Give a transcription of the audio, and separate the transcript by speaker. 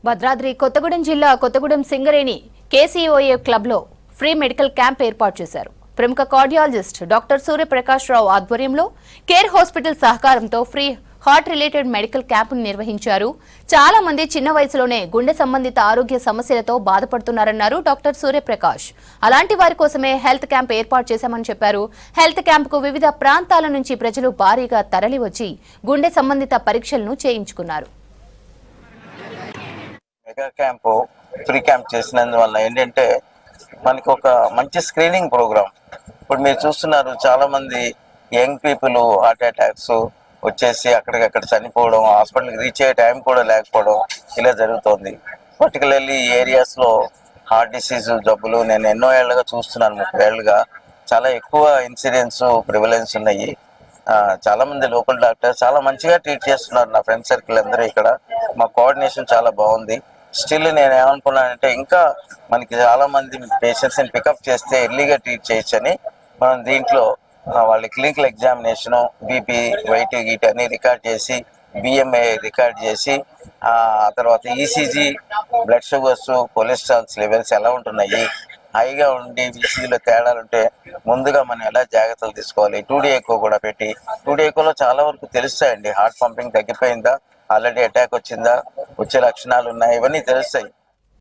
Speaker 1: భద్రాద్రి కొత్తగూడెం జిల్లా కొత్తగూడెం సింగరేణి కేసీఓఏ క్లబ్లో free medical camp ఏర్పాటు చేశారు. ప్రముఖ కార్డియాలజిస్ట్ డాక్టర్ సూర్యప్రకాష్ రావు ఆధ్వర్యంలో కేర్ హాస్పిటల్ సహకారంతో ఫ్రీ హార్ట్ రిలేటెడ్ మెడికల్ క్యాంపును నిర్వహించారు. చాలా మంది చిన్న వయసులోనే గుండె సంబంధిత ఆరోగ్య సమస్యలతో బాధపడుతున్నారన్నారు డాక్టర్ సూర్యప్రకాష్. అలాంటి వారి కోసమే హెల్త్ క్యాంప్ ఏర్పాటు చేశామని చెప్పారు. హెల్త్ క్యాంపుకు వివిధ ప్రాంతాల నుంచి ప్రజలు భారీగా తరలివచ్చి గుండె సంబంధిత పరీక్షలను చేయించుకున్నారు.
Speaker 2: మెగా క్యాంపు ఫ్రీ క్యాంప్ చేసినందువల్ల ఏంటంటే మనకి ఒక మంచి స్క్రీనింగ్ ప్రోగ్రామ్. ఇప్పుడు మీరు చూస్తున్నారు, చాలా మంది యంగ్ పీపుల్ హార్ట్ అటాక్స్ వచ్చేసి అక్కడికక్కడ చనిపోవడం, హాస్పిటల్కి రీచ్ అయ్యే టైం కూడా లేకపోవడం ఇలా జరుగుతుంది. పర్టికులర్లీ ఈ ఏరియాస్లో హార్ట్ డిసీజ్ జబ్బులు నేను ఎన్నో ఏళ్ళుగా చూస్తున్నాను, 30 ఏళ్ళుగా చాలా ఎక్కువ ఇన్సిడెన్స్ ప్రివలెన్స్ ఉన్నాయి. చాలా మంది లోకల్ డాక్టర్స్ చాలా మంచిగా ట్రీట్ చేస్తున్నారు. నా ఫ్రెండ్ సర్కిల్ అందరూ ఇక్కడ మా కోఆర్డినేషన్ చాలా బాగుంది. స్టిల్ నేను ఏమనుకున్నానంటే ఇంకా మనకి చాలా మంది పేషెంట్స్ని పికప్ చేస్తే ఎర్లీగా ట్రీట్ చేయొచ్చని మనం దీంట్లో వాళ్ళ క్లినికల్ ఎగ్జామినేషను, బీపీ, వైట్ గీట్ అన్ని రికార్డ్ చేసి, బిఎంఐ రికార్డ్ చేసి, ఆ తర్వాత ECG, blood sugars, cholesterols levels ఎలా ఉంటున్నాయి, హైగా ఉండి ఈసీజీలో తేడాలు ఉంటే ముందుగా మనం ఎలా జాగ్రత్తలు తీసుకోవాలి. 2D ఎకో కూడా పెట్టి 2D ఎకోలో చాలా వరకు తెలుస్తాయండి. హార్ట్ పంపింగ్ తగ్గిపోయిందా, ఆల్రెడీ అటాక్ వచ్చిందా, వచ్చే లక్షణాలు ఉన్నాయి, ఇవన్నీ తెలుస్తాయి.